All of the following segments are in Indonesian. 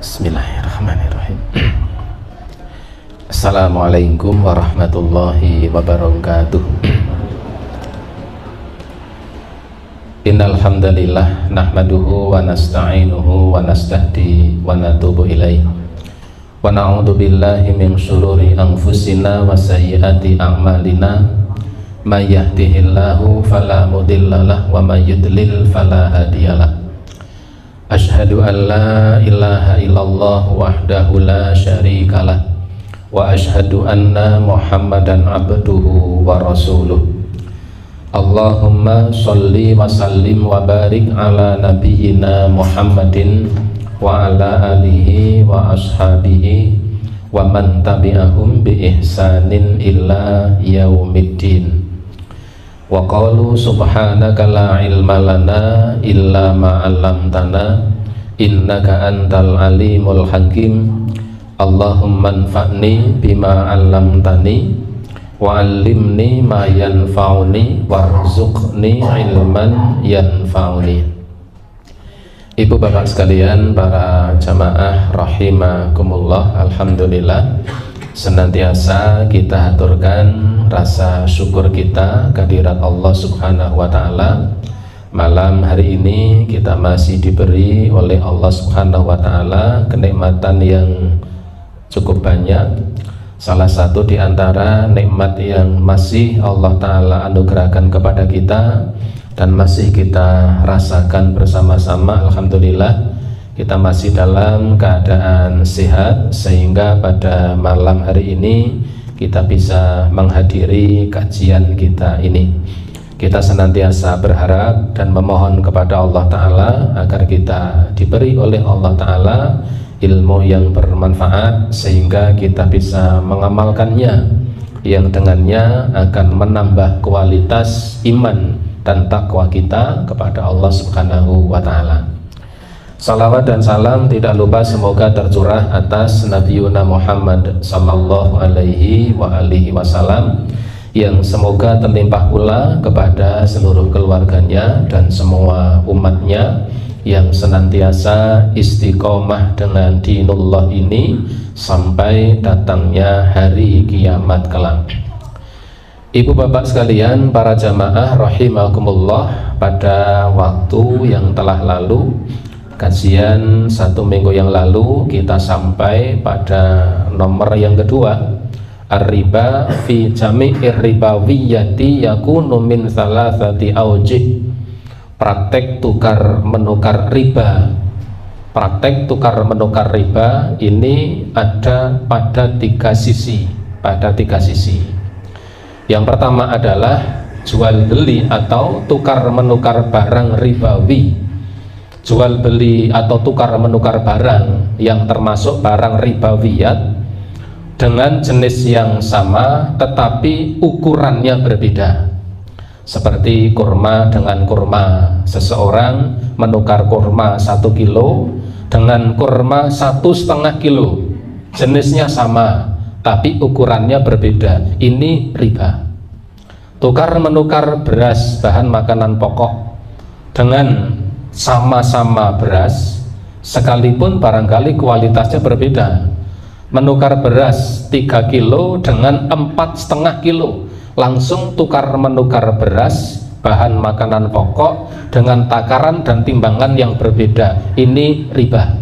Bismillahirrahmanirrahim. Assalamualaikum warahmatullahi wabarakatuh. Innal hamdalillah nahmaduhu wa nasta'inuhu wa nastahdi wa natubu ilaih. Wa na'udzu billahi min syururi anfusina wa sayyiati a'malina. May yahdihillahu fala mudhillalah wa may yudlil fala hadiyalah. Asyhadu an la ilaha illallah wahdahu la syarikalah wa asyhadu anna Muhammadan abduhu wa rasuluh. Allahumma sholli wa sallim wa barik ala nabiyyina Muhammadin wa ala alihi wa ashabihi wa man tabi'ahum bi ihsanin illa yaumiddin. Wa qalu subhanaka la ilma lana illa ma 'allamtana innaka antal alimul hakim. Allahumma anfa'ni bima 'allamtani wa 'allimni ma yanfa'uni warzuqni ilman yanfa'uni. Ibu bapak sekalian, para jamaah rahimakumullah, alhamdulillah senantiasa kita aturkan rasa syukur kita kehadirat Allah Subhanahu wa ta'ala. Malam hari ini kita masih diberi oleh Allah Subhanahu wa ta'ala kenikmatan yang cukup banyak. Salah satu di antara nikmat yang masih Allah ta'ala anugerahkan kepada kita dan masih kita rasakan bersama-sama, alhamdulillah, kita masih dalam keadaan sehat, sehingga pada malam hari ini kita bisa menghadiri kajian kita ini. Kita senantiasa berharap dan memohon kepada Allah Ta'ala agar kita diberi oleh Allah Ta'ala ilmu yang bermanfaat, sehingga kita bisa mengamalkannya, yang dengannya akan menambah kualitas iman dan takwa kita kepada Allah Subhanahu wa ta'ala. Salawat dan salam tidak lupa semoga tercurah atas Nabiuna Muhammad sallallahu alaihi wa alihi wasallam, yang semoga terlimpah pula kepada seluruh keluarganya dan semua umatnya yang senantiasa istiqomah dengan dinullah ini sampai datangnya hari kiamat kelak. Ibu bapak sekalian, para jamaah rahimakumullah, pada waktu yang telah lalu, kajian 1 minggu yang lalu, kita sampai pada nomor yang kedua, ar-riba fi jami'ir ribawiyyati yakunu min thalathati aujih. Praktek tukar menukar riba. Praktek tukar menukar riba ini ada pada 3 sisi, Yang pertama adalah jual beli atau tukar menukar barang ribawi. Jual beli atau tukar menukar barang yang termasuk barang ribawiyat dengan jenis yang sama tetapi ukurannya berbeda. Seperti kurma dengan kurma. Seseorang menukar kurma 1 kilo dengan kurma 1,5 kilo. Jenisnya sama tapi ukurannya berbeda. Ini riba. Tukar menukar beras, bahan makanan pokok, dengan sama-sama beras sekalipun barangkali kualitasnya berbeda. Menukar beras 3 kilo dengan 4,5 kilo, langsung tukar menukar beras, bahan makanan pokok, dengan takaran dan timbangan yang berbeda. Ini riba.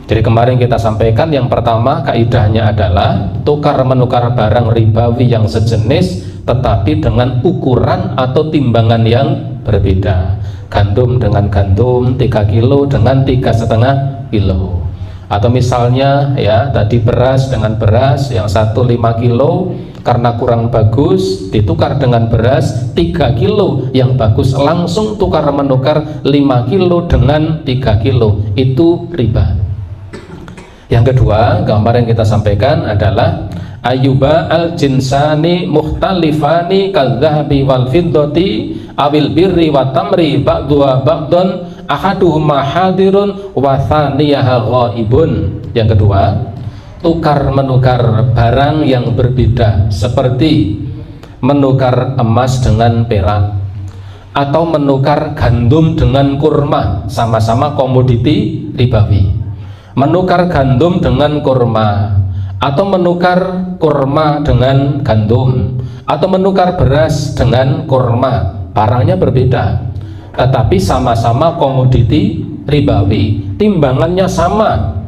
Jadi kemarin kita sampaikan yang pertama kaidahnya adalah tukar menukar barang ribawi yang sejenis tetapi dengan ukuran atau timbangan yang berbeda. Gandum dengan gandum, 3 kilo dengan 3,5 kilo. Atau misalnya ya tadi beras dengan beras, yang 1 5 kilo karena kurang bagus ditukar dengan beras 3 kilo yang bagus, langsung tukar menukar 5 kilo dengan 3 kilo. Itu riba. Yang kedua, gambar yang kita sampaikan adalah ayuba al jinsani mukhtalifani kadzahabi wal fiddati awil birri wa tamri ba'dhuha ba'dun ahaduhuma hadirun wa thaniyaha ghaibun. Yang kedua, tukar menukar barang yang berbeda, seperti menukar emas dengan perak atau menukar gandum dengan kurma, sama-sama komoditi ribawi. menukar gandum dengan kurma, atau menukar kurma dengan gandum, atau menukar beras dengan kurma, barangnya berbeda, tetapi sama-sama komoditi ribawi, timbangannya sama,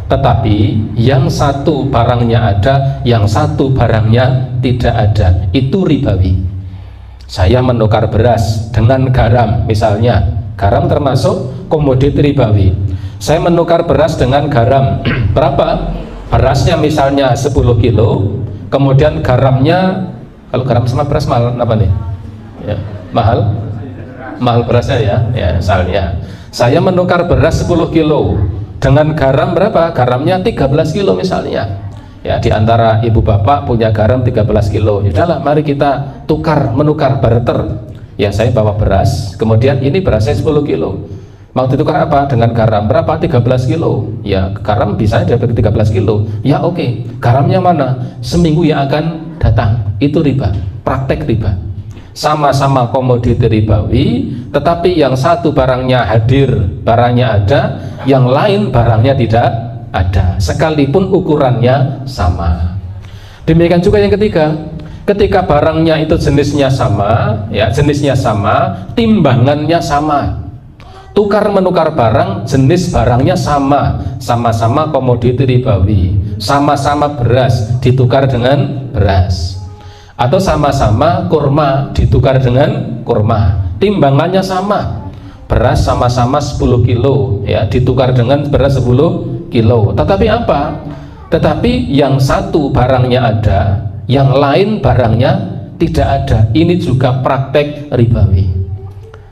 tetapi yang satu barangnya ada, yang satu barangnya tidak ada, itu ribawi. Saya menukar beras dengan garam misalnya, garam termasuk komoditi ribawi. Saya menukar beras dengan garam, berapa? Berasnya misalnya 10 kilo, kemudian garamnya, kalau garam sama beras mahal apa nih? Ya, mahal berasnya ya misalnya. Saya menukar beras 10 kilo dengan garam berapa? Garamnya 13 kilo misalnya. Ya, di antara ibu bapak punya garam 13 kilo. Yaudahlah, mari kita menukar barter. Ya, saya bawa beras, kemudian ini berasnya 10 kilo. Mau ditukar apa? Dengan garam berapa? 13 kilo. Ya, garam bisa dapat 13 kilo. Ya oke. Garamnya mana? Seminggu yang akan datang. Itu riba, praktek riba. Sama-sama komoditi ribawi, tetapi yang satu barangnya hadir, barangnya ada, yang lain barangnya tidak ada, sekalipun ukurannya sama. Demikian juga yang ketiga, ketika barangnya itu jenisnya sama, ya jenisnya sama, timbangannya sama. Tukar menukar barang, jenis barangnya sama, sama-sama komoditi ribawi, sama-sama beras ditukar dengan beras, atau sama-sama kurma ditukar dengan kurma, timbangannya sama, beras sama-sama 10 kilo ya ditukar dengan beras 10 kilo. Tetapi apa? Tetapi yang satu barangnya ada, yang lain barangnya tidak ada. Ini juga praktek ribawi.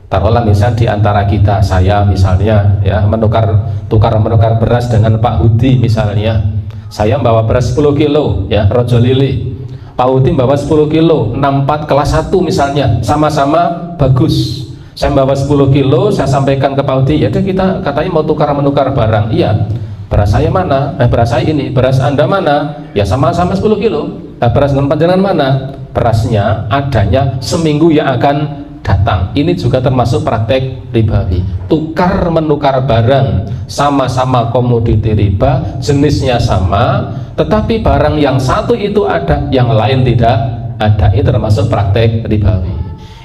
Taruhlah misal di antara kita, saya misalnya ya menukar beras dengan Pak Hudi misalnya. Saya bawa beras 10 kilo ya, rojo lili. Pak Hudi bawa 10 kilo, 64 kelas 1 misalnya, sama-sama bagus. Saya bawa 10 kilo, saya sampaikan ke Pak Hudi, ya kita katanya mau menukar barang. Iya, beras saya mana? Beras saya ini, beras Anda mana? Ya sama-sama 10 kilo. Beras panjenengan mana? Berasnya adanya seminggu yang akan datang. Ini juga termasuk praktek ribawi. Tukar menukar barang, sama-sama komoditi riba, jenisnya sama, tetapi barang yang satu itu ada, yang lain tidak ada. Ini termasuk praktek ribawi.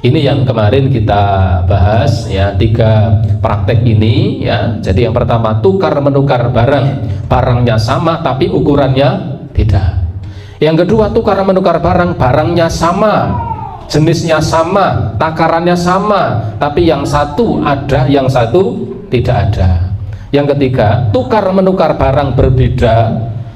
Ini yang kemarin kita bahas ya, 3 praktek ini ya. Jadi yang pertama, tukar menukar barang, barangnya sama tapi ukurannya beda. Yang kedua, tukar menukar barang, barangnya sama, jenisnya sama, takarannya sama, tapi yang satu ada, yang satu tidak ada. Yang ketiga, tukar menukar barang berbeda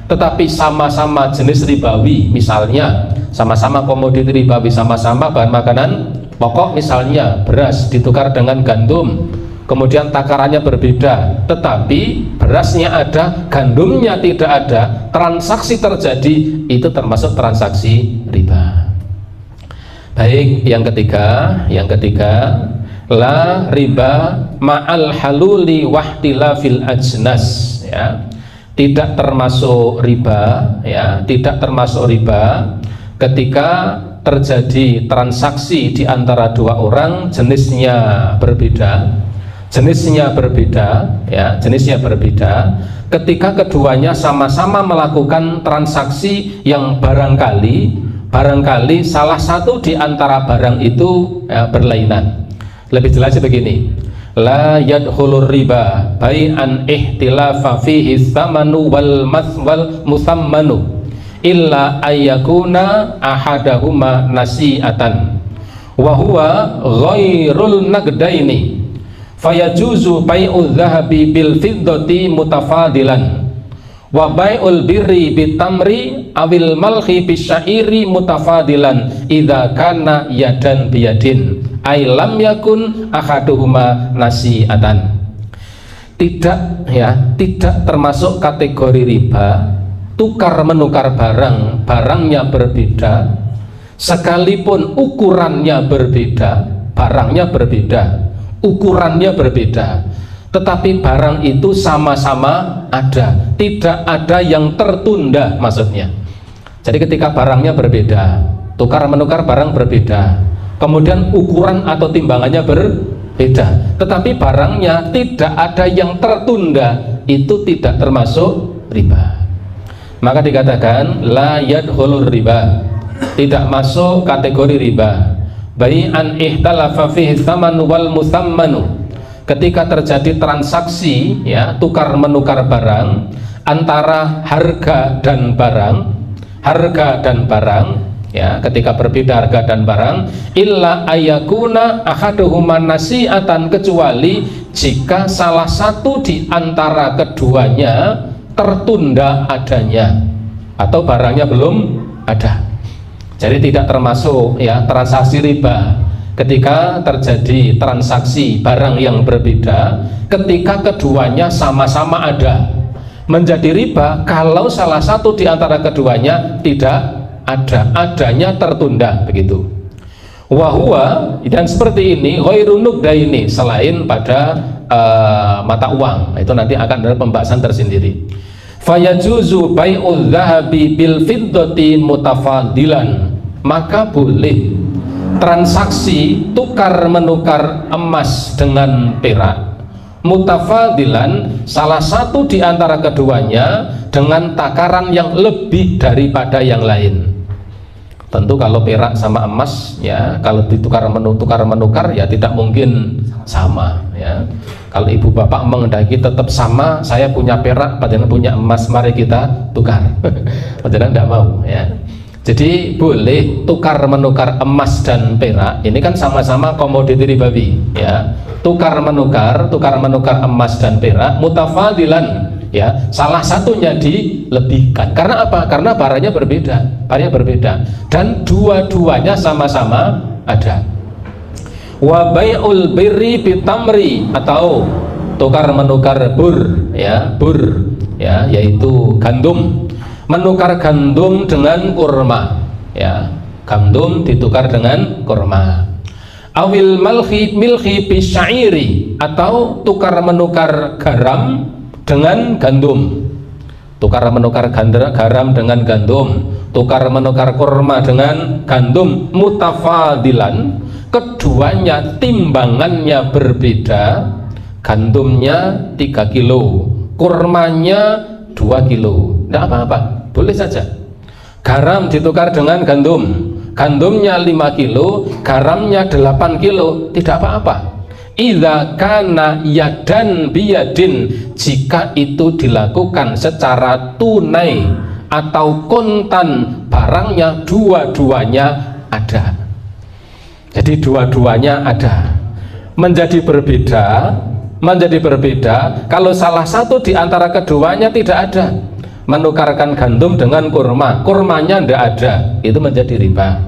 tetapi sama-sama jenis ribawi, misalnya sama-sama komoditi ribawi, sama-sama bahan makanan pokok, misalnya beras ditukar dengan gandum, kemudian takarannya berbeda, tetapi berasnya ada, gandumnya tidak ada, transaksi terjadi, itu termasuk transaksi riba. Baik, yang ketiga, la riba ma'al haluli wahtilafil ajnas ya. Tidak termasuk riba ya, tidak termasuk riba ketika terjadi transaksi di antara dua orang, jenisnya berbeda ya, jenisnya berbeda, ketika keduanya sama-sama melakukan transaksi yang barangkali salah satu di antara barang itu ya, berlainan. Lebih jelasnya begini, la yadkhulur riba bai'an ihtilafa fihi tsamanu wal musammanu illa ayyakuna ahadahuma nasi'atan wa huwa ghairul naqdaini fayajuzu bai'udz dzahabi bil fiddati mutafadilan wa bai'ul birri bitamri awil malhi bisyairi mutafadilan idza kana yadan biyadin ay lam yakun ahaduhuma nasi'atan. Tidak termasuk kategori riba tukar menukar barangnya berbeda, sekalipun ukurannya berbeda, barangnya berbeda, ukurannya berbeda, tetapi barang itu sama-sama ada, tidak ada yang tertunda maksudnya. Jadi ketika barangnya berbeda, tukar menukar barang berbeda, kemudian ukuran atau timbangannya beda. Tetapi barangnya tidak ada yang tertunda, itu tidak termasuk riba. Maka dikatakan la yadkhulur riba, tidak masuk kategori riba. Bai'an ihtalafa fihi tsaman wal musammanu, ketika terjadi transaksi ya tukar menukar barang antara harga dan barang ya, ketika berbeda harga dan barang, illa ayakuna ahaduhuma nasi'atan, kecuali jika salah satu di antara keduanya tertunda adanya atau barangnya belum ada. Jadi tidak termasuk ya transaksi riba ketika terjadi transaksi barang yang berbeda ketika keduanya sama-sama ada. Menjadi riba kalau salah satu di antara keduanya tidak ada, adanya tertunda, begitu. Wahwa, dan seperti ini ghairu nuqdaini, selain pada mata uang. Itu nanti akan ada pembahasan tersendiri. Fayajuzu bai'udz dzahabi bil fiddati mutafadilan, maka boleh transaksi tukar menukar emas dengan perak mutafadilan, salah satu di antara keduanya dengan takaran yang lebih daripada yang lain. Tentu kalau perak sama emas ya, kalau ditukar menukar ya tidak mungkin sama ya. Kalau ibu bapak menghendaki tetap sama, saya punya perak padahal punya emas, mari kita tukar. Padahal tidak mau ya. Jadi boleh tukar menukar emas dan perak, ini kan sama-sama komoditi ribawi ya. Tukar menukar emas dan perak mutafadilan ya, salah satunya dilebihkan. Karena apa? Karena barangnya berbeda dan dua-duanya sama-sama ada. Wa bai'ul birri bitamri, atau tukar menukar bur ya, yaitu gandum, menukar gandum dengan kurma ya, gandum ditukar dengan kurma. Awil milhi bisyairi, atau tukar menukar garam dengan gandum, tukar menukar garam dengan gandum, tukar menukar kurma dengan gandum mutafadilan, keduanya timbangannya berbeda, gandumnya 3 kilo, kurmanya 2 kilo, tidak apa-apa, boleh saja. Garam ditukar dengan gandum, gandumnya 5 kilo, garamnya 8 kilo, tidak apa-apa. Idza kana yadan biyadin, jika itu dilakukan secara tunai atau kontan, barangnya dua-duanya ada. Jadi dua-duanya ada. Menjadi berbeda kalau salah satu di antara keduanya tidak ada. Menukarkan gandum dengan kurma, kurmanya tidak ada, itu menjadi riba.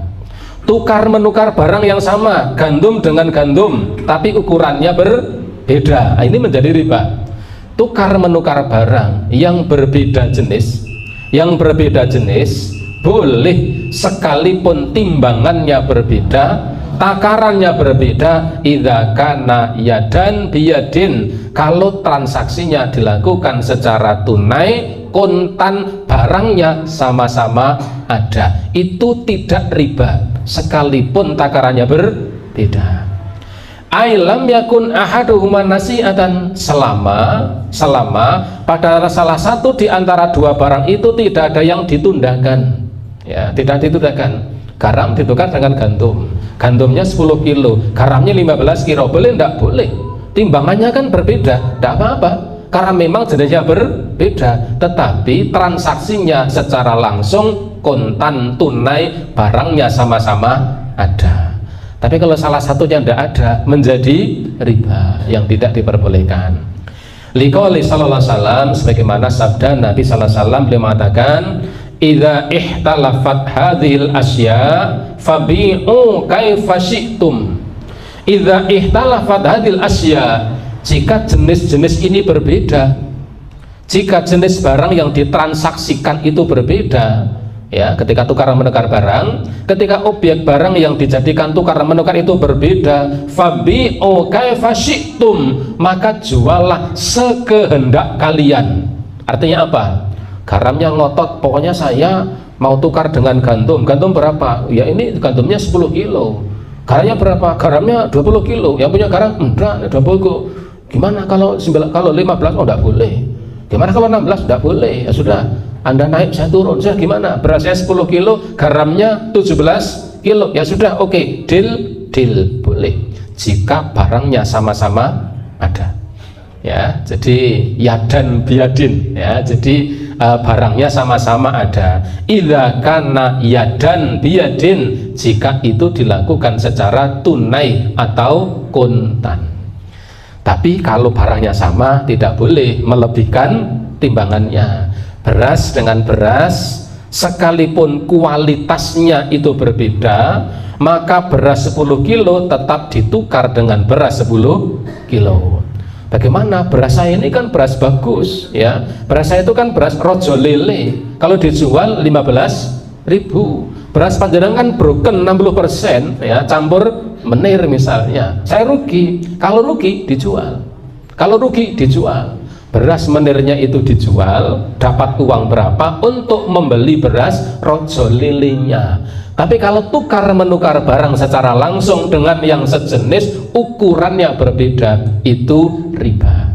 Tukar menukar barang yang sama, gandum dengan gandum, tapi ukurannya berbeda, ini menjadi riba. Tukar menukar barang yang berbeda jenis, boleh sekalipun timbangannya berbeda, takarannya berbeda. Idza kana yadan biyadin, kalau transaksinya dilakukan secara tunai, kontan, barangnya sama-sama ada, itu tidak riba sekalipun takarannya berbeda. Ailam yakun ahaduhuma nasi'atan, selama pada salah satu di antara dua barang itu tidak ada yang ditundakan ya, tidak ditundakan. Garam ditukar dengan gandum, gandumnya 10 kilo, garamnya 15 kilo, boleh enggak? Boleh. Timbangannya kan berbeda, tidak apa-apa, karena memang jenisnya berbeda, tetapi transaksinya secara langsung kontan tunai, barangnya sama-sama ada. Tapi kalau salah satunya tidak ada, menjadi riba yang tidak diperbolehkan. Liqauli sallallahu alaihi wasallam, sebagaimana sabda Nabi sallallahu alaihi wasallam, beliau mengatakan, idza ihtalafat hadhil asya fabi'u kaifa syi'tum. Idza ihtalafat hadhil asya, jika jenis-jenis ini berbeda, jika jenis barang yang ditransaksikan itu berbeda ya, ketika tukar menukar barang, ketika objek barang yang dijadikan tukar menukar itu berbeda, fabi'u kaifa syi'tum, maka juallah sekehendak kalian. Artinya apa? Garamnya ngotot, pokoknya saya mau tukar dengan gandum. Gandum berapa? Ya ini gandumnya 10 kilo, Garamnya berapa? Garamnya 20 kilo. Yang punya garam enggak 20 kilo. Gimana kalau 15? Oh enggak boleh. Gimana kalau 16? Enggak boleh. Ya sudah, Anda naik, saya turun. Saya gimana? Berasnya 10 kilo, garamnya 17 kilo. Ya sudah, oke, deal boleh. Jika barangnya sama-sama ada. Ya, jadi yadan biadin, ya, jadi barangnya sama-sama ada. Idza kana yadan biadin, jika itu dilakukan secara tunai atau kontan. Tapi kalau barangnya sama, tidak boleh melebihkan timbangannya. Beras dengan beras, sekalipun kualitasnya itu berbeda, maka beras 10 kilo tetap ditukar dengan beras 10 kilo. Bagaimana? Beras saya ini kan beras bagus, ya. Beras saya itu kan beras rojo lele. Kalau dijual 15.000. Beras panjenengan kan broken 60%, ya, campur menir misalnya. Saya rugi. Kalau rugi dijual. Kalau rugi dijual. Beras menirnya itu dijual, dapat uang berapa untuk membeli beras rojo lelenya. Tapi kalau tukar menukar barang secara langsung dengan yang sejenis, ukurannya berbeda, itu riba.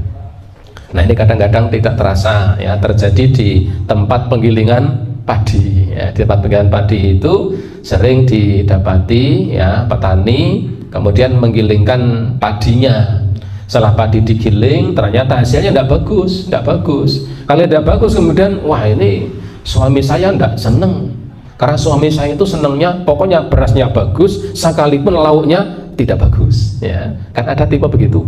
Nah, ini kadang-kadang tidak terasa, ya, terjadi di tempat penggilingan padi, ya. Di tempat penggilingan padi itu sering didapati, ya, petani kemudian menggilingkan padinya. Setelah padi digiling, ternyata hasilnya tidak bagus. Kalau tidak bagus, kemudian wah, ini suami saya tidak seneng. Karena suami saya itu senangnya pokoknya berasnya bagus, sekalipun lauknya tidak bagus, ya. Kan ada tipe begitu.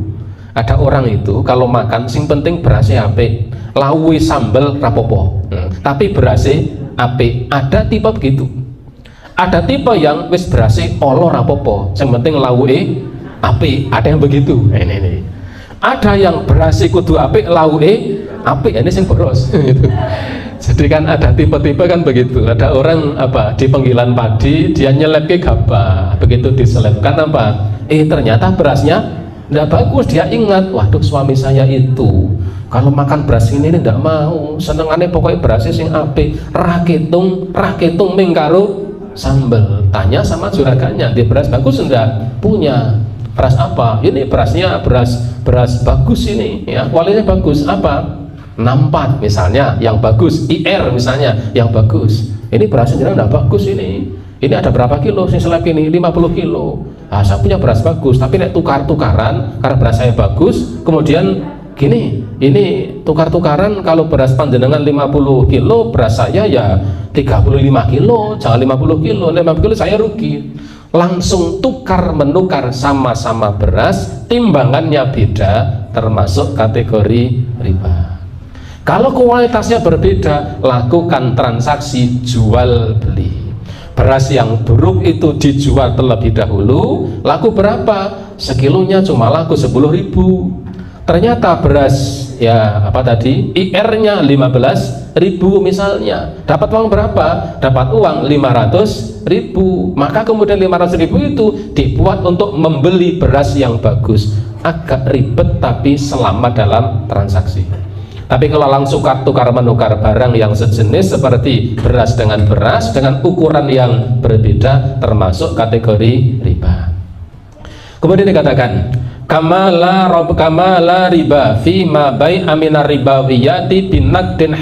Ada orang itu kalau makan sing penting berasnya apik, lauk sambel rapopo, tapi berasnya apik. Ada tipe begitu. Ada tipe yang wis berasnya olo rapopo, yang penting lauknya apik. Ada yang begitu. Ini. Ada yang berasnya kudu apik, lauknya apik. Ini sing boros. Jadi kan ada tipe-tipe kan begitu. Ada orang di penggilan padi dia nyelep ke gabah, begitu diselipkan ternyata berasnya tidak bagus. Dia ingat, waduh, suami saya itu kalau makan beras ini tidak mau, senengannya pokoknya berasnya sing apik, raketung mengkaro sambel. Tanya sama juragannya, dia beras bagus enggak? Punya. Beras apa? Ini berasnya beras bagus ini, ya, kualitasnya bagus. Apa? 64 misalnya, yang bagus. IR misalnya, yang bagus. Ini berasnya tidak bagus ini. Ini ada berapa kilo sing seleb ini? 50 kilo. Ah, saya punya beras bagus, tapi nek tukar-tukaran karena beras saya bagus, kemudian gini, ini tukar-tukaran kalau beras panjenengan 50 kilo, beras saya ya 35 kilo, jangan 50 kilo. 50 kilo saya rugi. Langsung tukar menukar, sama-sama beras, timbangannya beda, termasuk kategori riba. Kalau kualitasnya berbeda, lakukan transaksi jual beli. Beras yang buruk itu dijual terlebih dahulu, laku berapa? Sekilonya cuma laku 10.000. Ternyata beras, ya apa tadi, IR-nya 15.000 misalnya. Dapat uang berapa? Dapat uang 500.000. Maka kemudian 500.000 itu dibuat untuk membeli beras yang bagus. Agak ribet tapi selamat dalam transaksi. Tapi kalau langsung tukar menukar barang yang sejenis seperti beras dengan ukuran yang berbeda, termasuk kategori riba. Kemudian dikatakan kamala riba fi ma bai'a minar ribawiyati binaqdin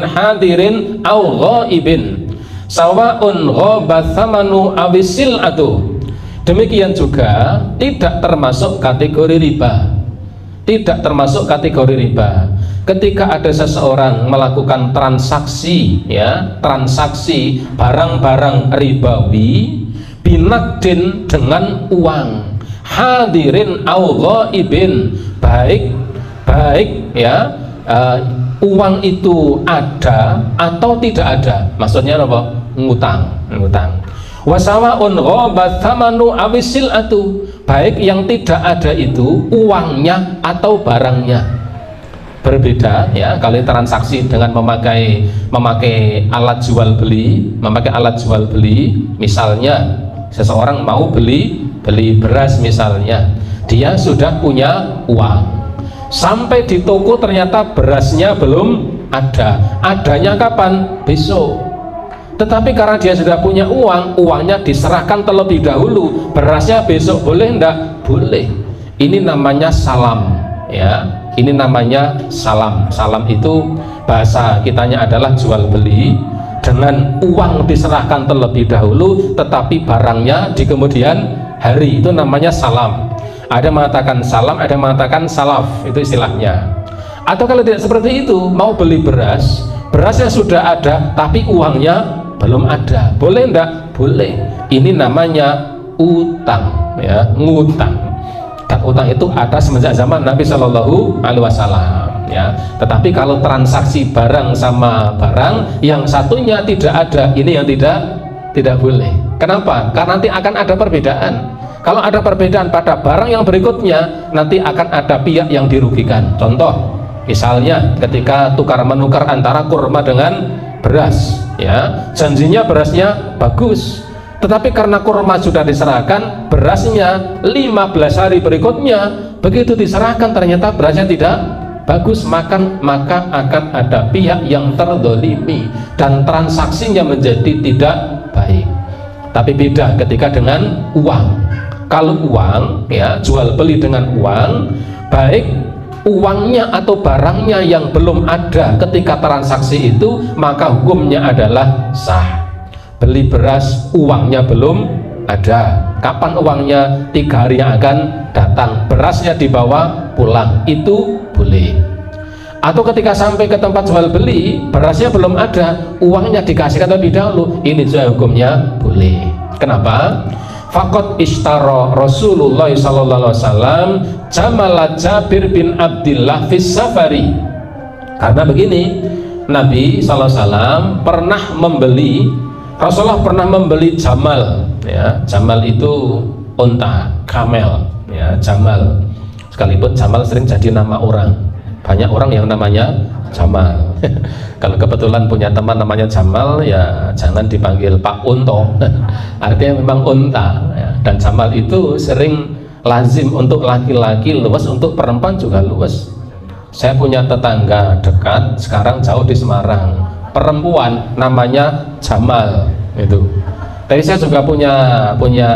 hadirin au ghaibin sawaun ghaba thamanu awisil atu. Demikian juga tidak termasuk kategori riba. Tidak termasuk kategori riba ketika ada seseorang melakukan transaksi, ya, transaksi barang-barang ribawi binaqdin dengan uang, hadirin au ghaibin, baik ya, uang itu ada atau tidak ada. Maksudnya apa? Ngutang. Wasawaun ghabat thamanu awisil atu, baik yang tidak ada itu uangnya atau barangnya. Berbeda, ya, kalau transaksi dengan memakai alat jual beli, misalnya seseorang mau beli beras misalnya, dia sudah punya uang, sampai di toko ternyata berasnya belum ada. Adanya kapan? Besok. Tetapi karena dia sudah punya uang, uangnya diserahkan terlebih dahulu, berasnya besok boleh enggak? Boleh. Ini namanya salam, ya. Ini namanya salam. Salam itu bahasa kitanya adalah jual beli, dengan uang diserahkan terlebih dahulu, tetapi barangnya di kemudian hari, itu namanya salam. Ada yang mengatakan salam, ada yang mengatakan salaf, itu istilahnya. Atau kalau tidak seperti itu, mau beli beras, berasnya sudah ada tapi uangnya belum ada, boleh enggak? Boleh. Ini namanya utang, ya, ngutang. Dan utang itu ada semenjak zaman Nabi Shallallahu Alaihi Wasallam, ya. Tetapi kalau transaksi barang sama barang, yang satunya tidak ada, ini yang tidak boleh. Kenapa? Karena nanti akan ada perbedaan. Kalau ada perbedaan pada barang yang berikutnya, nanti akan ada pihak yang dirugikan. Contoh, misalnya ketika tukar menukar antara kurma dengan beras, ya, janjinya berasnya bagus, tetapi karena kurma sudah diserahkan, berasnya 15 hari berikutnya, begitu diserahkan ternyata berasnya tidak bagus, maka akan ada pihak yang terdolimi dan transaksinya menjadi tidak baik. Tapi beda ketika dengan uang. Kalau uang, ya, jual beli dengan uang, baik uangnya atau barangnya yang belum ada ketika transaksi itu, maka hukumnya adalah sah. Beli beras, uangnya belum ada, kapan uangnya? 3 hari yang akan datang, berasnya dibawa pulang, itu boleh. Atau ketika sampai ke tempat jual beli, berasnya belum ada, uangnya dikasihkan terlebih dahulu, ini juga hukumnya boleh. Kenapa? Faqad ishtara Rasulullah sallallahu alaihi wasallam Jamal Jabir bin Abdillah fis safari. Karena begini, Nabi sallallahu alaihi wasallam pernah membeli, Rasulullah pernah membeli jamal, ya. Jamal itu unta, kamel, ya, jamal. Sekalipun jamal sering jadi nama orang. Banyak orang yang namanya Jamal. Kalau kebetulan punya teman namanya Jamal, ya jangan dipanggil Pak Unto. Artinya memang unta, ya. Dan Jamal itu sering lazim untuk laki-laki, luas untuk perempuan juga luas. Saya punya tetangga dekat, sekarang jauh di Semarang, perempuan namanya Jamal itu. Tadi saya juga punya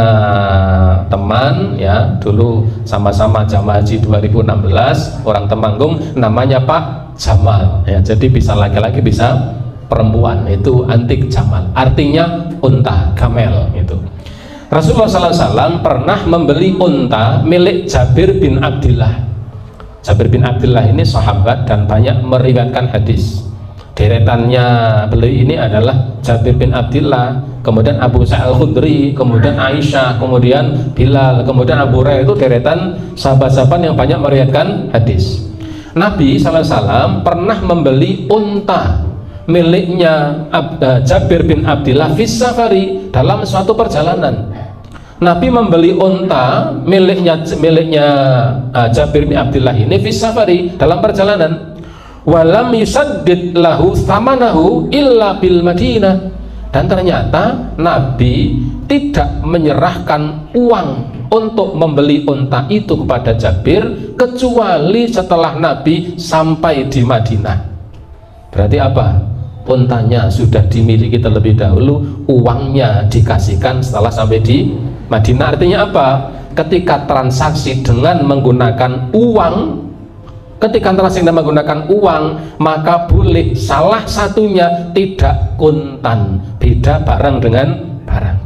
teman, ya, dulu sama-sama jamaah haji 2016, orang Temanggung, namanya Pak Jamal, ya. Jadi bisa laki-laki bisa perempuan, itu antik Jamal, artinya unta, kamel itu. Rasulullah SAW pernah membeli unta milik Jabir bin Abdillah. Jabir bin Abdillah ini sahabat dan banyak meriwayatkan hadis. Deretannya beliau ini adalah Jabir bin Abdillah, kemudian Abu Sa'id Al-Khudri, kemudian Aisyah, kemudian Bilal, kemudian Abu Hurairah. Itu deretan sahabat-sahabat yang banyak meriwayatkan hadis. Nabi SAW pernah membeli unta miliknya Jabir bin Abdillah fis safari, dalam suatu perjalanan. Nabi membeli unta miliknya Jabir bin Abdillah ini fis safari, dalam perjalanan. Walam yusaddid lahu thamanahu illa bil Madinah. Dan ternyata Nabi tidak menyerahkan uang untuk membeli unta itu kepada Jabir kecuali setelah Nabi sampai di Madinah. Berarti apa? Untanya sudah dimiliki terlebih dahulu, uangnya dikasihkan setelah sampai di Madinah. Artinya apa? Ketika transaksi dengan menggunakan uang, menggunakan uang, maka boleh salah satunya tidak kuntan, beda barang dengan barang.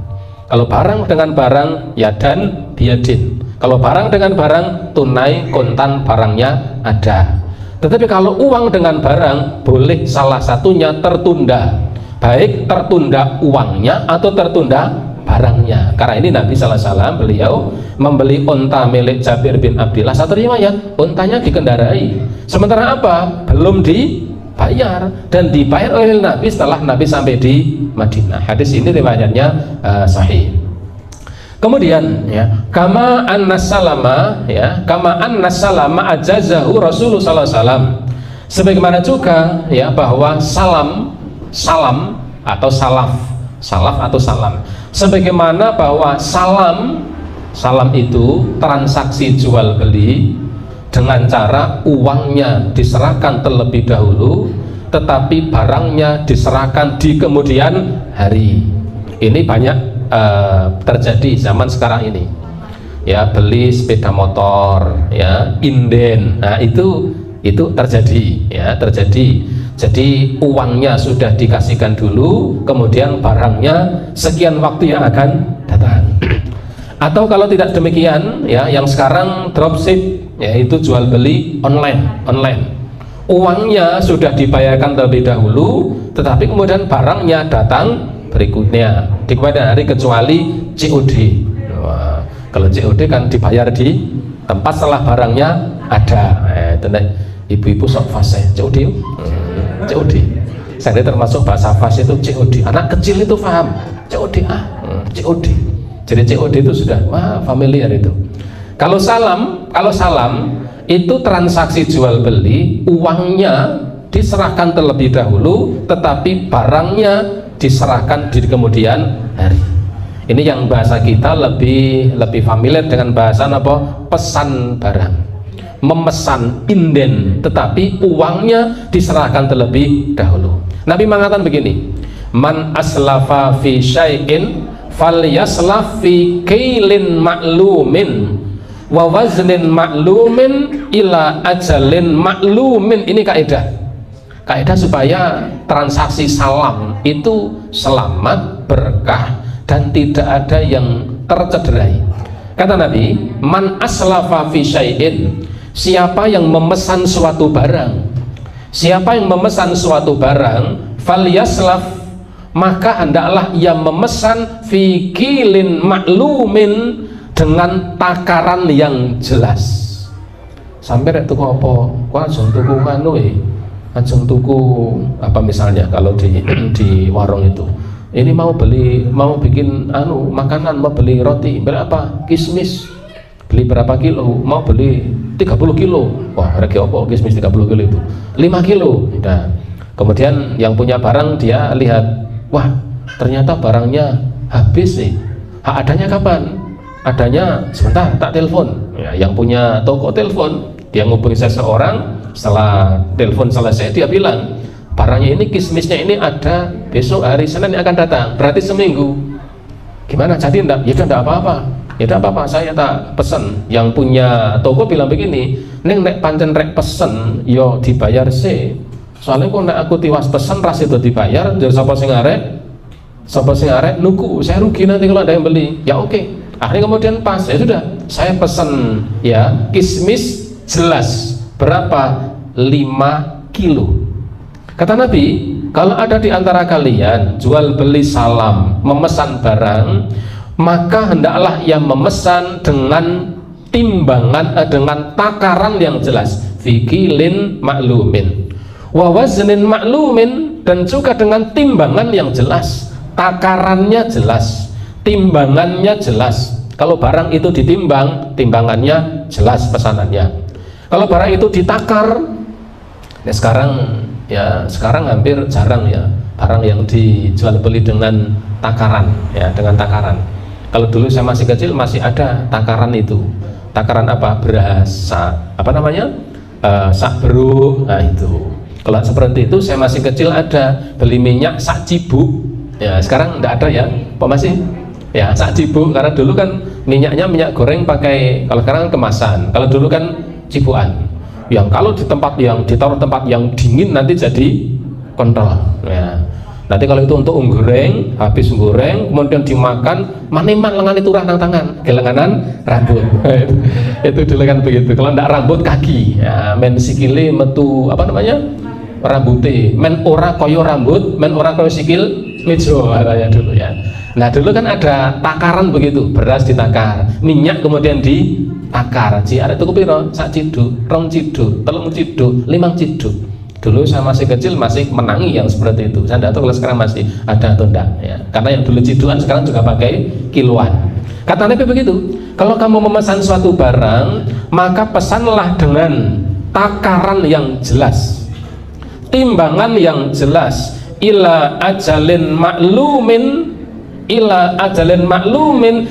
Kalau barang dengan barang, ya dan biadin. Kalau barang dengan barang, tunai, kuntan, barangnya ada. Tetapi kalau uang dengan barang, boleh salah satunya tertunda, baik tertunda uangnya atau tertunda barangnya. Karena ini Nabi SAW beliau membeli unta milik Jabir bin Abdillah. Satu riwayat, untanya dikendarai, sementara apa? Belum dibayar, dan dibayar oleh Nabi setelah Nabi sampai di Madinah. Hadis ini riwayatnya sahih. Kemudian, ya, kama an-nasalama, ya, kama an-nasalama ajazahu Rasulullah SAW. Sebagaimana juga, ya, bahwa salam atau salaf atau salam, sebagaimana bahwa salam itu transaksi jual beli dengan cara uangnya diserahkan terlebih dahulu, tetapi barangnya diserahkan di kemudian hari. Ini banyak terjadi zaman sekarang ini. Ya, beli sepeda motor, ya, inden. Nah, itu terjadi, ya, terjadi. Jadi uangnya sudah dikasihkan dulu, kemudian barangnya sekian waktu yang akan datang. Atau kalau tidak demikian, ya, yang sekarang dropship, yaitu jual beli online. Uangnya sudah dibayarkan terlebih dahulu, tetapi kemudian barangnya datang berikutnya di kemudian hari, kecuali COD. Wah, kalau COD kan dibayar di tempat setelah barangnya ada. Ibu-ibu sok fase COD, COD. Saya termasuk bahasa fase itu COD. Anak kecil itu paham COD, COD. Jadi COD itu sudah familiar itu. Kalau salam itu transaksi jual beli, uangnya diserahkan terlebih dahulu, tetapi barangnya diserahkan di kemudian hari. Ini yang bahasa kita lebih familiar dengan bahasa apa? Pesan barang, memesan inden, tetapi uangnya diserahkan terlebih dahulu. Nabi mengatakan begini, man aslafa fi syai'in falyaslaf fi kailin ma'lumin wa waznin ma'lumin ila ajalin ma'lumin. Ini kaidah supaya transaksi salam itu selamat, berkah, dan tidak ada yang tercederai. Kata Nabi, man aslafa fi syai'in, siapa yang memesan suatu barang, falyaslaf, maka hendaklah ia memesan fi kilin maklumin, dengan takaran yang jelas. Sampai rek tuku apa? Kok ajeng tuku ajeng tuku apa misalnya kalau di warung itu. Ini mau bikin makanan, mau beli roti berapa? Kismis. Beli berapa kilo? Mau beli 30 kilo. Wah, harga apa kismis 30 kilo itu? 5 kilo. Nah, kemudian yang punya barang dia lihat, wah, ternyata barangnya habis nih. Adanya kapan? Adanya sebentar, tak telepon. Ya, yang punya toko telepon, dia ngubungi seseorang, setelah telepon selesai dia bilang, barangnya ini, kismisnya ini ada besok hari Senin yang akan datang, berarti seminggu. Gimana, jadi enggak? Ya enggak apa-apa. Ya enggak apa-apa, saya tak pesen. Yang punya toko bilang begini, neng nek pancen rek pesen, yo dibayar sih. Soalnya kok nek aku tiwas pesen ras itu dibayar, jadi sapa sing arek nuku, saya rugi nanti kalau ada yang beli. Ya oke. Akhirnya kemudian pas, ya sudah, saya pesen ya kismis jelas berapa? 5 kilo. Kata Nabi, kalau ada di antara kalian jual beli salam, memesan barang, maka hendaklah yang memesan dengan timbangan, dengan takaran yang jelas, fikilin maklumin, wa waznin maklumin, dan juga dengan timbangan yang jelas, takarannya jelas, timbangannya jelas. Kalau barang itu ditimbang, timbangannya jelas pesanannya. Kalau barang itu ditakar, ya sekarang hampir jarang ya barang yang dijual beli dengan takaran, ya, dengan takaran. Kalau dulu saya masih kecil masih ada takaran itu. Takaran apa? Beras, apa namanya? Sakberuk. Nah itu. Kalau seperti itu saya masih kecil ada beli minyak sak cibuk. Ya sekarang enggak ada ya. Pak masih? Ya sak cibuk, karena dulu kan minyaknya minyak goreng pakai, kalau sekarang kemasan, kalau dulu kan cibukan, yang kalau ditaruh tempat yang dingin nanti jadi kontrol ya. Nanti kalau itu untuk goreng, habis goreng kemudian dimakan, maniman lengan itu nang tangan, kelenganan rambut. Itu dulu kan begitu. Kalau ndak rambut kaki ya, men sikile metu apa namanya, rambute men ora koyo rambut, men ora koyo sikil mejo katanya dulu ya. Nah dulu kan ada takaran begitu, beras ditakar, minyak kemudian ditakar. Ada tuku piro? Sak ciduk, 2 ciduk, 3 ciduk, 5 ciduk. Dulu saya masih kecil masih menangi yang seperti itu. Saya tidak tahu kalau sekarang masih ada atau enggak ya. Karena yang dulu ciduan sekarang juga pakai kiloan. Kata Nabi begitu, kalau kamu memesan suatu barang, maka pesanlah dengan takaran yang jelas, timbangan yang jelas, ila ajalin maklumin,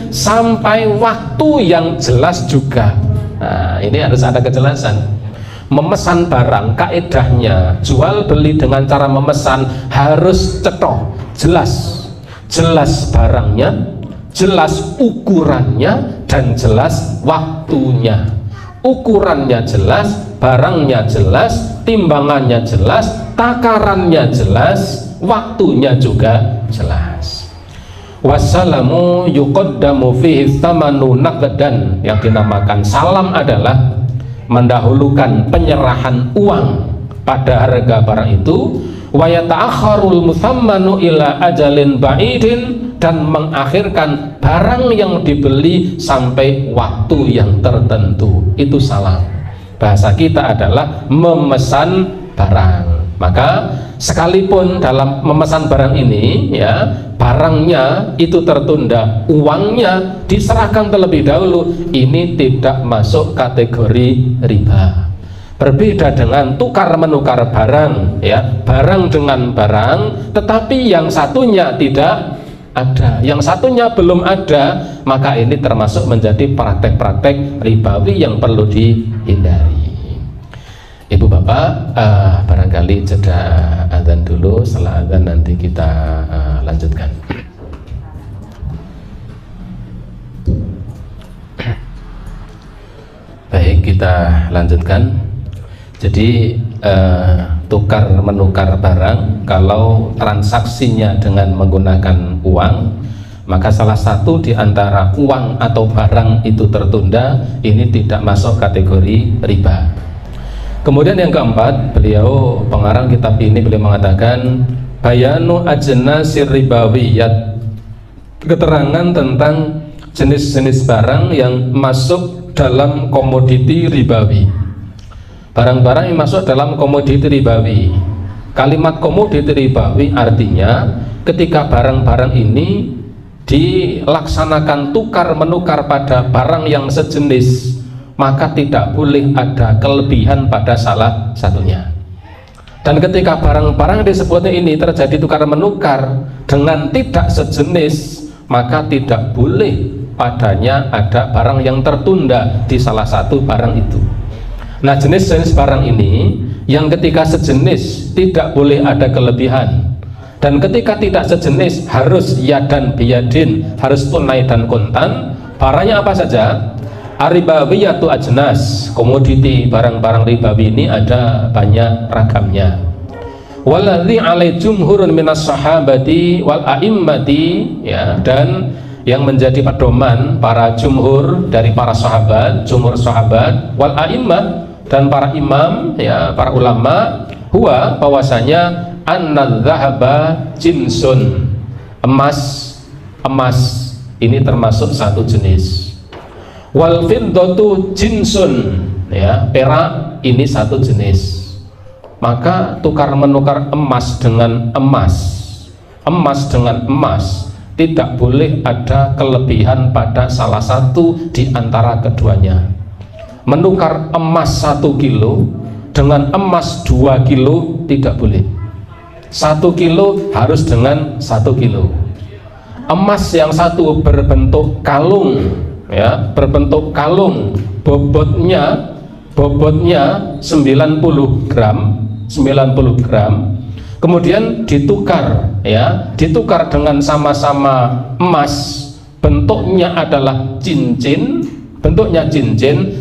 sampai waktu yang jelas juga. Nah ini harus ada kejelasan. memesan barang, kaedahnya jual beli dengan cara memesan harus cetoh, jelas barangnya, jelas ukurannya, dan jelas waktunya. Ukurannya jelas, barangnya jelas, timbangannya jelas, takarannya jelas, waktunya juga jelas. Wassalamu yuqaddamu fihi thamanu naqdan, yang dinamakan salam adalah mendahulukan penyerahan uang pada harga barang itu, wa yata'akhkharul muthammanu ila ajalin ba'idin, dan mengakhirkan barang yang dibeli sampai waktu yang tertentu. Itu salam. Bahasa kita adalah memesan barang. Maka sekalipun dalam memesan barang ini, ya, barangnya itu tertunda, uangnya diserahkan terlebih dahulu, ini tidak masuk kategori riba. Berbeda dengan tukar menukar barang, ya, barang dengan barang, tetapi yang satunya tidak ada, yang satunya belum ada, maka ini termasuk menjadi praktek-praktek ribawi yang perlu dihindari. Ibu bapak, barangkali jeda adzan dulu, setelah adzan nanti kita lanjutkan. Baik, kita lanjutkan. Jadi tukar menukar barang, kalau transaksinya dengan menggunakan uang, maka salah satu di antara uang atau barang itu tertunda, ini tidak masuk kategori riba. Kemudian yang keempat, beliau pengarang kitab ini beliau mengatakan bayanu ajnasir ribawiyat, keterangan tentang jenis-jenis barang yang masuk dalam komoditi ribawi. Barang-barang yang masuk dalam komoditi ribawi. Kalimat komoditi ribawi artinya ketika barang-barang ini dilaksanakan tukar menukar pada barang yang sejenis, maka tidak boleh ada kelebihan pada salah satunya. Dan ketika barang-barang disebutnya ini terjadi tukar menukar dengan tidak sejenis, maka tidak boleh padanya ada barang yang tertunda di salah satu barang itu. Nah, jenis-jenis barang ini yang ketika sejenis tidak boleh ada kelebihan, dan ketika tidak sejenis harus yadan biyadin, harus tunai dan kontan. Barangnya apa saja? Aribawiyatu ajnas, komoditi barang-barang ribawi ini ada banyak ragamnya. Waladzi alai jumhurun minas sahabati wal a'immati, ya, dan yang menjadi pedoman para jumhur dari para sahabat, jumhur sahabat, wal a'immah, dan para imam, ya, para ulama, huwa, bahwasanya an-dhahaba jinsun, emas ini termasuk satu jenis, wal fiddatu jinsun, ya, perak ini satu jenis. Maka tukar menukar emas dengan emas dengan emas, tidak boleh ada kelebihan pada salah satu di antara keduanya. Menukar emas 1 kilo dengan emas 2 kilo tidak boleh. 1 kilo harus dengan 1 kilo. Emas yang satu berbentuk kalung, ya, berbentuk kalung, bobotnya 90 gram, kemudian ditukar, ya, ditukar dengan sama-sama emas, bentuknya adalah cincin,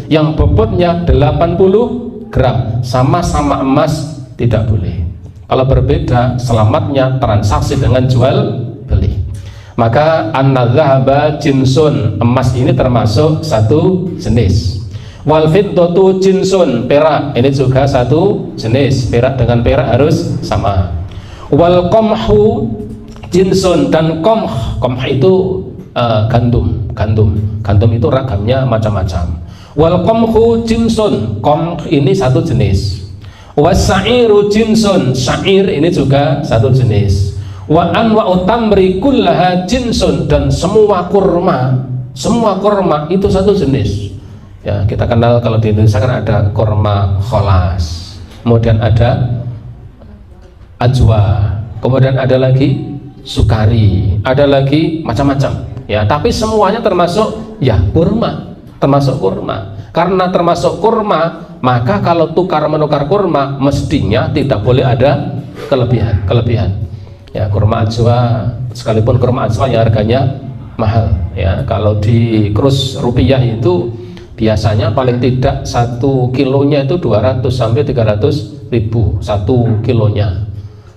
yang bobotnya 80 gram, sama-sama emas, tidak boleh. Kalau berbeda, selamatnya transaksi dengan jual beli. Maka an-dhahaba jinsun, emas ini termasuk satu jenis. Wal fiddatu jinsun, perak ini juga satu jenis, perak dengan perak harus sama. Wal qamhu jinsun, dan qamh itu gandum itu ragamnya macam-macam. Wal qamhu jinsun, qamh ini satu jenis. Was-sa'iru jinsun, syair ini juga satu jenis. Wa anwa'u tamri kullaha jinsun, dan semua kurma itu satu jenis. Ya, kita kenal kalau di Indonesia kan ada kurma kholas, kemudian ada ajwa, kemudian ada lagi sukari, ada lagi macam-macam. Ya, tapi semuanya termasuk, ya, kurma, termasuk kurma. karena termasuk kurma, maka kalau tukar menukar kurma mestinya tidak boleh ada kelebihan. Ya, kurma ajwa, sekalipun kurma ajwa yang harganya mahal, ya, kalau di kurs rupiah itu biasanya paling tidak 1 kilonya itu 200 sampai 300 ribu 1 kilonya.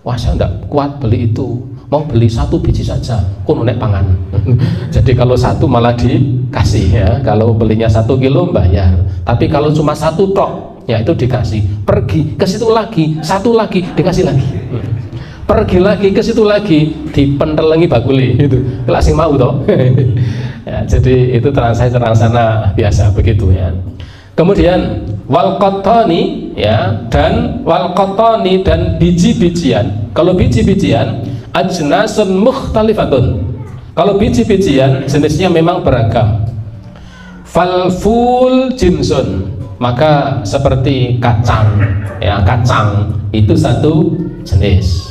Wah, saya tidak kuat beli itu, mau beli 1 biji saja, kuno nek pangan. Jadi kalau 1 malah dikasih, ya, kalau belinya 1 kilo bayar, tapi kalau cuma 1 tok, ya itu dikasih. Pergi ke situ lagi, 1 lagi dikasih lagi, pergi lagi ke situ lagi, dipentelengi bakuli itu, kelas yang mau toh. Ya, jadi itu terang sana biasa begitu, ya. Kemudian wal qatani, ya, dan wal qatani dan biji-bijian. Kalau biji-bijian ajnasun mukhtalifatun, kalau biji-bijian jenisnya memang beragam. Falful jinsun, maka seperti kacang, ya, kacang itu satu jenis.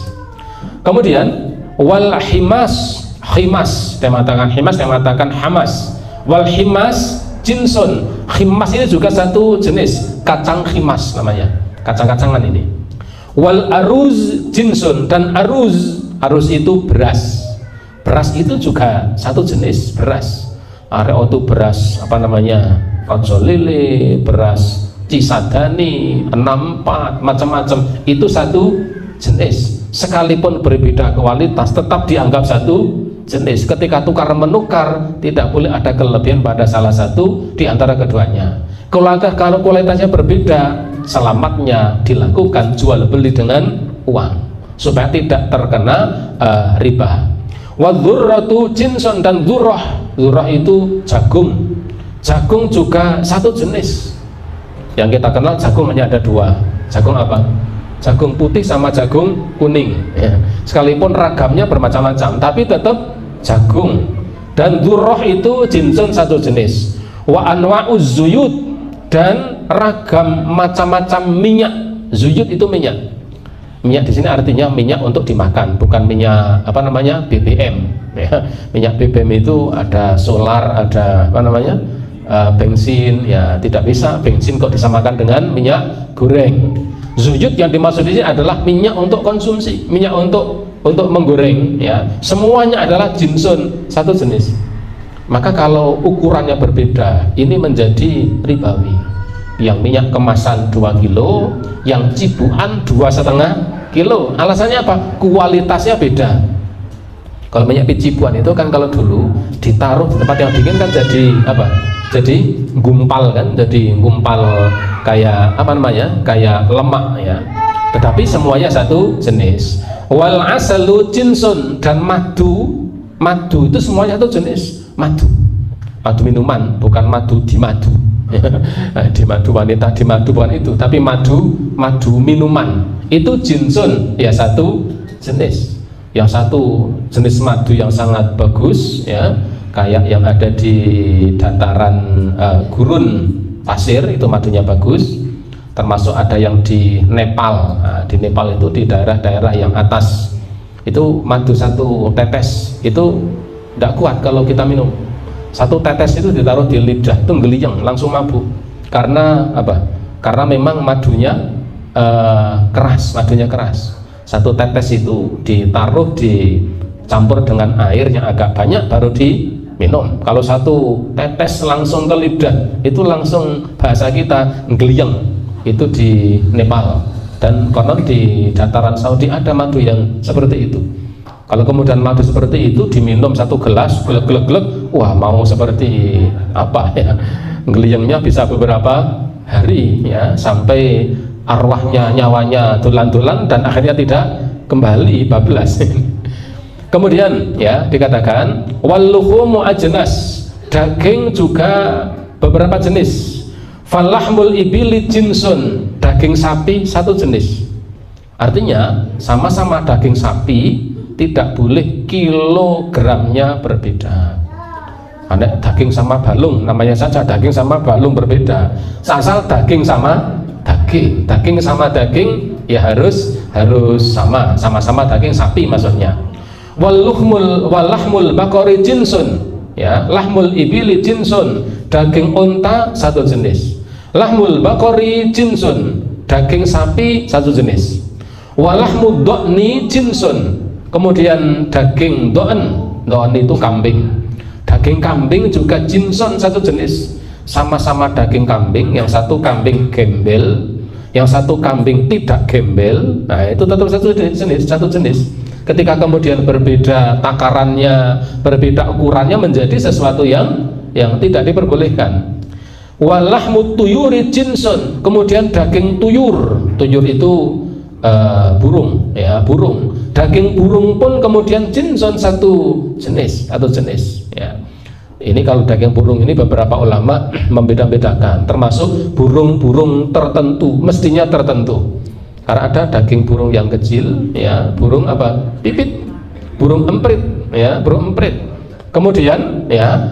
Kemudian wal himas, himas dia mengatakan himas, dia mengatakan hamas. Wal himas jinsun, himas ini juga satu jenis, kacang himas namanya, kacang-kacangan ini. Wal aruz jinsun, dan aruz itu beras. Beras itu juga satu jenis beras. Areo itu beras apa namanya, konco lele, beras cisadani, 64, macam-macam, itu satu jenis. Sekalipun berbeda kualitas tetap dianggap satu jenis. Ketika tukar menukar tidak boleh ada kelebihan pada salah satu di antara keduanya. Kalau kualitasnya berbeda, selamatnya dilakukan jual beli dengan uang supaya tidak terkena riba. Wadzurratu jinsun, dan dzurrah itu jagung. Jagung juga satu jenis. Yang kita kenal jagung hanya ada 2. Jagung apa? Jagung putih sama jagung kuning, ya. Sekalipun ragamnya bermacam-macam tapi tetap jagung. Dan dzurrah itu jinsun satu jenis. Wa anwa'uz zuyut, dan ragam macam-macam minyak. Zuyut itu minyak. Minyak di sini artinya minyak untuk dimakan, bukan minyak apa namanya BBM, ya. Minyak BBM itu ada solar, ada apa namanya bensin, ya tidak bisa bensin kok disamakan dengan minyak goreng. Zuyut yang dimaksud di sini adalah minyak untuk konsumsi, minyak untuk menggoreng, ya. Semuanya adalah jinsun, satu jenis. Maka kalau ukurannya berbeda, ini menjadi ribawi. Yang minyak kemasan 2 kilo, yang cibuan 2,5 kilo. Alasannya apa? Kualitasnya beda. Kalau minyak cibuan itu kan kalau dulu ditaruh di tempat yang dingin kan jadi apa? Jadi gumpal kan, jadi gumpal kayak apa namanya, kayak lemak, ya. Tetapi semuanya satu jenis. Wal asalu jinsun, dan madu itu semuanya satu jenis. Madu minuman, bukan madu di madu. Di madu wanita, di madu bukan itu, tapi madu minuman itu jinsun, ya satu jenis. Yang satu jenis madu yang sangat bagus, ya, kayak yang ada di dataran gurun pasir, itu madunya bagus. Termasuk ada yang di Nepal. Nah, di Nepal itu di daerah-daerah yang atas itu madu satu tetes itu tidak kuat kalau kita minum. Satu tetes itu ditaruh di lidah itu ngeliyeng, langsung mabuk. Karena apa? Karena memang madunya keras. Satu tetes itu ditaruh, dicampur dengan air yang agak banyak baru diminum. Kalau satu tetes langsung ke lidah, itu langsung bahasa kita ngeliyeng. Itu di Nepal, dan konon di dataran Saudi ada madu yang seperti itu. Kalau kemudian madu seperti itu diminum satu gelas, glek-glek, wah mau seperti apa, ya, ngeliyengnya bisa beberapa hari, ya, sampai arwahnya, nyawanya tulan-tulan dan akhirnya tidak kembali bablas. Kemudian, ya, dikatakan walluhumu ajnas, daging juga beberapa jenis. Falahmul ibili jinsun, daging sapi satu jenis. Artinya sama-sama daging sapi, tidak boleh kilogramnya berbeda. Ada daging sama balung, namanya saja daging sama balung berbeda. Asal daging sama daging sama daging, ya harus sama-sama daging sapi maksudnya. Walahmul bakori jinsun, ya, lahmul ibili jinsun, daging unta satu jenis. Lahmul baqari jinsun, daging sapi satu jenis. Walahmud do'ni jinsun, kemudian daging do'en itu kambing. Daging kambing juga jinsun, satu jenis. Sama-sama daging kambing, yang satu kambing gembel, yang satu kambing tidak gembel. Nah itu tetap satu jenis. Ketika kemudian berbeda takarannya, berbeda ukurannya, menjadi sesuatu yang tidak diperbolehkan. Walahmut tuyuri jinsun, kemudian daging tuyur itu burung, ya, burung. Daging burung pun kemudian jinsun, satu jenis ya. Ini kalau daging burung ini beberapa ulama membeda-bedakan, termasuk burung-burung tertentu, mestinya tertentu. Karena ada daging burung yang kecil, ya, burung apa? Pipit, burung emprit, ya, burung emprit. Kemudian, ya,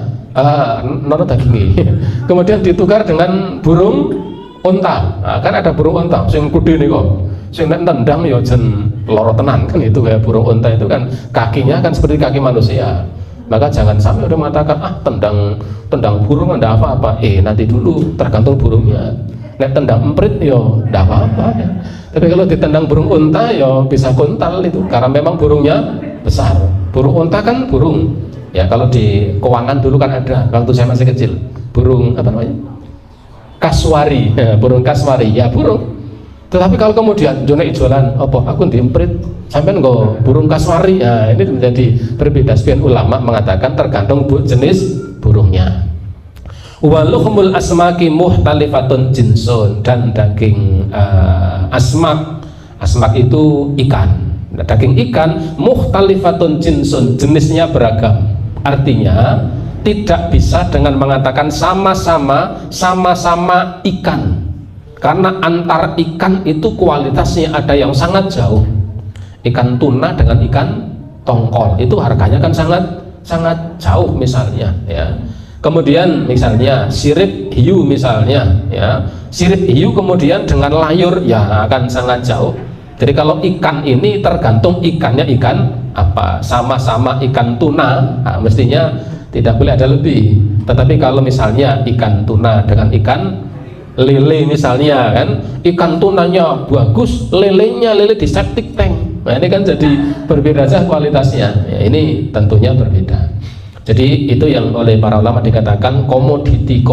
nono daging. Kemudian ditukar dengan burung unta. Nah, kan ada burung unta, sing gede nih kok. Sing tendang ya jen loro tenan kan, itu kayak burung unta itu kan kakinya kan seperti kaki manusia. Maka jangan sampai udah mengatakan tendang burung enggak apa-apa. Nanti dulu tergantung burungnya. Nek tendang emprit yo enggak apa-apa ya. Tapi kalau ditendang burung unta yo bisa kuntal itu, karena memang burungnya besar. Burung unta kan burung. Ya kalau di Kewangan dulu kan ada waktu saya masih kecil. Burung apa namanya? Kaswari. Ya, burung kaswari. Ya burung. Tetapi kalau kemudian jone jualan apa aku diemprit sampai nggak burung kaswari, ya ini menjadi berbeda. Sebagian ulama mengatakan tergantung jenis burungnya. Waluhmul asmaki muhtalifatun jinsun, dan daging asmak itu ikan. Daging ikan muhtalifatun jinsun, jenisnya beragam. Artinya tidak bisa dengan mengatakan sama-sama ikan. Karena antar ikan itu kualitasnya ada yang sangat jauh. Ikan tuna dengan ikan tongkol itu harganya kan sangat jauh misalnya, ya. Kemudian misalnya sirip hiu misalnya, ya. Sirip hiu kemudian dengan layur ya akan sangat jauh. Jadi kalau ikan ini tergantung ikannya ikan apa. Sama-sama ikan tuna, nah, mestinya tidak boleh ada lebih. Tetapi kalau misalnya ikan tuna dengan ikan lele misalnya, kan ikan tunanya bagus, lelenya lele di septic tank. Nah ini kan jadi berbeda saja kualitasnya, ya, ini tentunya berbeda. Jadi itu yang oleh para ulama dikatakan komoditi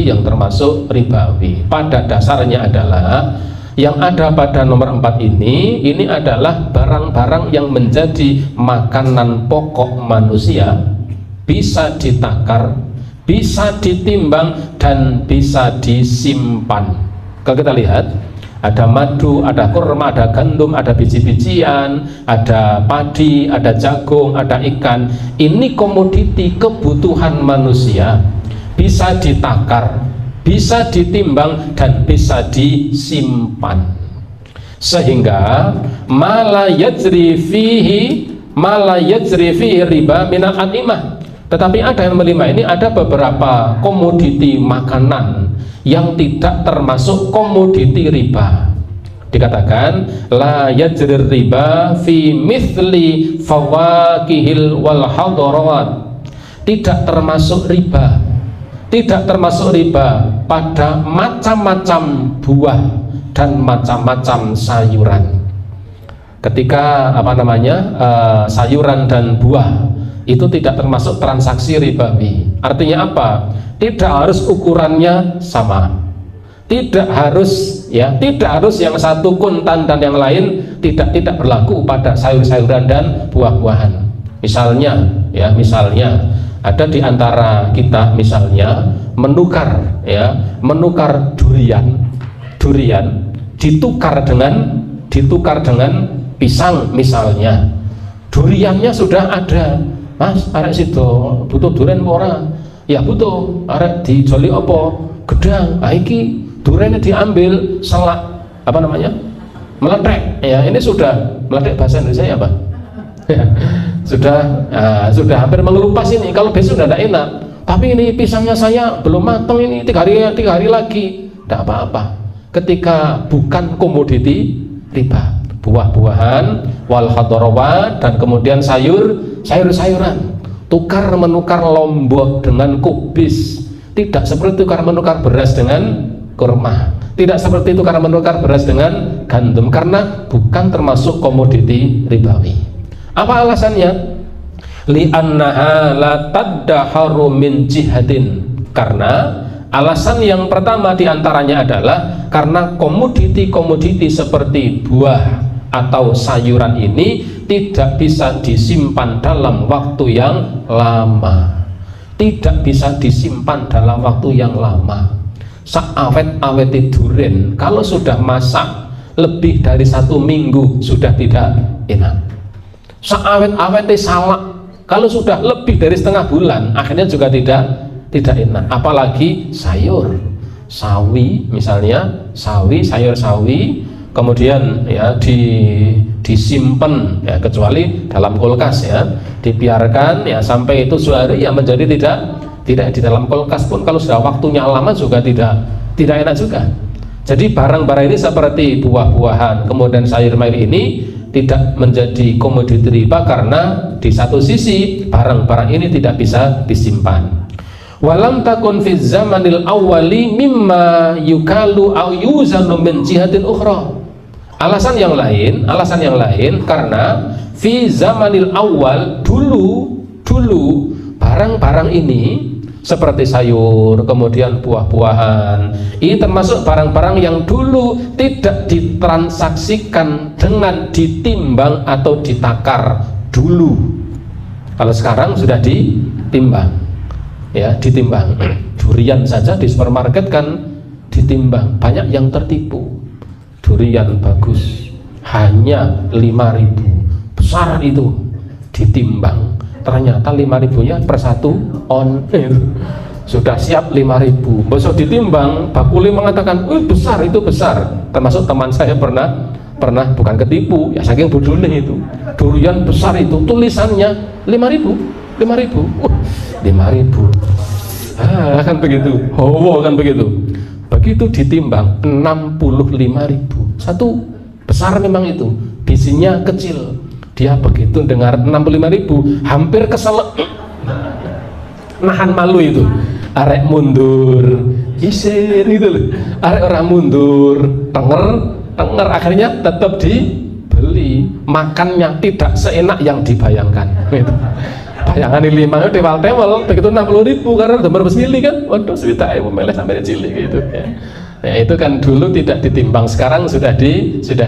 yang termasuk ribawi. Pada dasarnya adalah yang ada pada nomor 4 ini adalah barang-barang yang menjadi makanan pokok manusia, bisa ditakar, bisa ditimbang, dan bisa disimpan. Kalau kita lihat, ada madu, ada kurma, ada gandum, ada biji-bijian, ada padi, ada jagung, ada ikan. Ini komoditi kebutuhan manusia, bisa ditakar, bisa ditimbang, dan bisa disimpan. Sehingga mala yajri fihi riba minal adimah. Tetapi ada yang melima ini, ada beberapa komoditi makanan yang tidak termasuk komoditi riba. Dikatakan la yajri riba fi mithli fawakihil wal hadarat. Tidak termasuk riba pada macam-macam buah dan macam-macam sayuran. Ketika sayuran dan buah itu tidak termasuk transaksi ribawi. Artinya apa? Tidak harus ukurannya sama, tidak harus yang satu kuntan dan yang lain tidak berlaku pada sayur-sayuran dan buah-buahan. Misalnya ada di antara kita misalnya menukar durian ditukar dengan pisang misalnya. Duriannya sudah ada. Mas, arek situ butuh durian ora? Ya butuh. Arek dijoli apa? Gedang. Iki duriannya diambil, selak meletek. Ya, ini sudah meletek, bahasa Indonesia apa? sudah hampir mengelupas ini. Kalau besok sudah tidak enak. Tapi ini pisangnya saya belum matang, ini 3 hari lagi. Tidak apa-apa. Ketika bukan komoditi riba, buah-buahan wal khadarawat, dan kemudian sayur-sayuran, tukar menukar lombok dengan kubis, tidak seperti tukar menukar beras dengan kurma. Tidak seperti itu karena menukar beras dengan gandum, karena bukan termasuk komoditi ribawi. Apa alasannya? Li'annaha la taddaharu min jihadin. Karena alasan yang pertama diantaranya adalah karena komoditi-komoditi seperti buah atau sayuran ini tidak bisa disimpan dalam waktu yang lama. Tidak bisa disimpan dalam waktu yang lama. Saawet-awet duren kalau sudah masak lebih dari 1 minggu sudah tidak enak. Saawet-awet salak kalau sudah lebih dari setengah bulan akhirnya juga tidak enak. Apalagi sayur sawi, misalnya sayur sawi kemudian ya disimpan ya, kecuali dalam kulkas ya, dibiarkan ya sampai itu sehari ya menjadi tidak di dalam kulkas pun kalau sudah waktunya lama juga tidak enak juga. Jadi barang-barang ini seperti buah-buahan kemudian sayur-mayur ini tidak menjadi komoditi riba karena di satu sisi barang-barang ini tidak bisa disimpan. Walam takun fi zamanil awwali mimma yukalu au yuzanu min jihatin ukhra. Alasan yang lain karena fi zamanil awal dulu barang-barang ini seperti sayur kemudian buah-buahan ini termasuk barang-barang yang dulu tidak ditransaksikan dengan ditimbang atau ditakar dulu. Kalau sekarang sudah ditimbang ya, ditimbang. Durian saja di supermarket kan ditimbang, banyak yang tertipu. Durian bagus hanya 5.000, besar itu, ditimbang ternyata 5.000-nya per 1 on sudah siap 5.000, besok ditimbang bakuli mengatakan besar, itu besar. Termasuk teman saya pernah bukan ketipu ya, saking bodohnya itu, durian besar itu tulisannya 5.000 kan begitu, kan begitu ditimbang 65.000, satu besar memang itu, bijinya kecil. Dia begitu dengar 65.000 hampir keselak, nahan malu itu, arek mundur isin gitu loh, arek orang mundur tenger akhirnya tetap dibeli. Makannya tidak seenak yang dibayangkan gitu. Bayangan ini 5 tewal begitu 60.000 karena udah bersili kan, waduh swita ibu meleh sampai cilik gitu ya. Ya itu kan dulu tidak ditimbang, sekarang sudah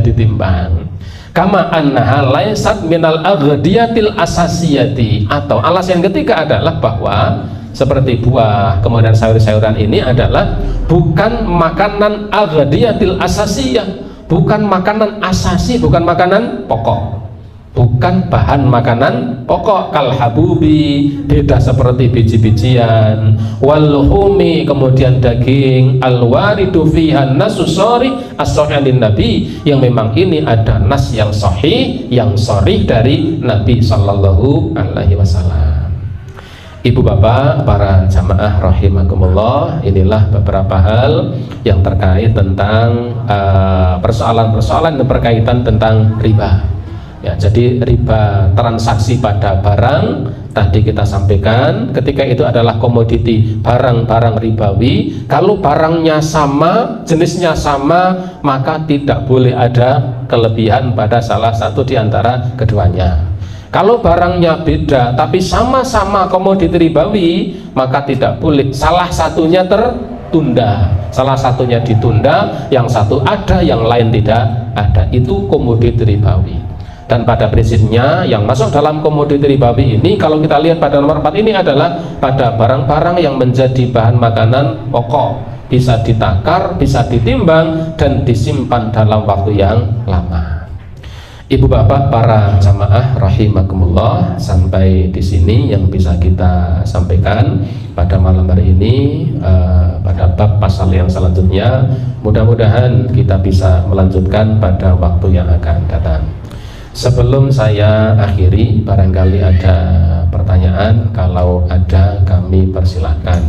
ditimbang. Kama annaha laysat minal aghdiyatil asasiyati, atau alasan yang ketiga adalah bahwa seperti buah kemudian sayur-sayuran ini adalah bukan makanan aghdiyatil asasiyah, bukan makanan asasi, bukan makanan pokok, bukan bahan makanan pokok. Kal habubi, beda seperti biji-bijian, wal luhumi, kemudian daging, al waridu fiha nasusori as-sahih nabi, yang memang ini ada nas yang sahih yang sharih dari Nabi sallallahu alaihi wasallam. Ibu bapak para jamaah rahimakumullah, inilah beberapa hal yang terkait tentang persoalan-persoalan yang berkaitan tentang riba. Ya, jadi riba transaksi pada barang tadi kita sampaikan, ketika itu adalah komoditi, barang-barang ribawi. Kalau barangnya sama, jenisnya sama, maka tidak boleh ada kelebihan pada salah satu di antara keduanya. Kalau barangnya beda tapi sama-sama komoditi ribawi, maka tidak boleh salah satunya tertunda, salah satunya ditunda, yang satu ada, yang lain tidak ada. Itu komoditi ribawi. Dan pada prinsipnya yang masuk dalam komoditi ribawi ini, kalau kita lihat pada nomor 4 ini adalah pada barang-barang yang menjadi bahan makanan pokok, bisa ditakar, bisa ditimbang, dan disimpan dalam waktu yang lama. Ibu bapak para jamaah rahimakumullah, sampai di sini yang bisa kita sampaikan pada malam hari ini pada bab pasal yang selanjutnya. Mudah-mudahan kita bisa melanjutkan pada waktu yang akan datang. Sebelum saya akhiri, barangkali ada pertanyaan, kalau ada kami persilahkan.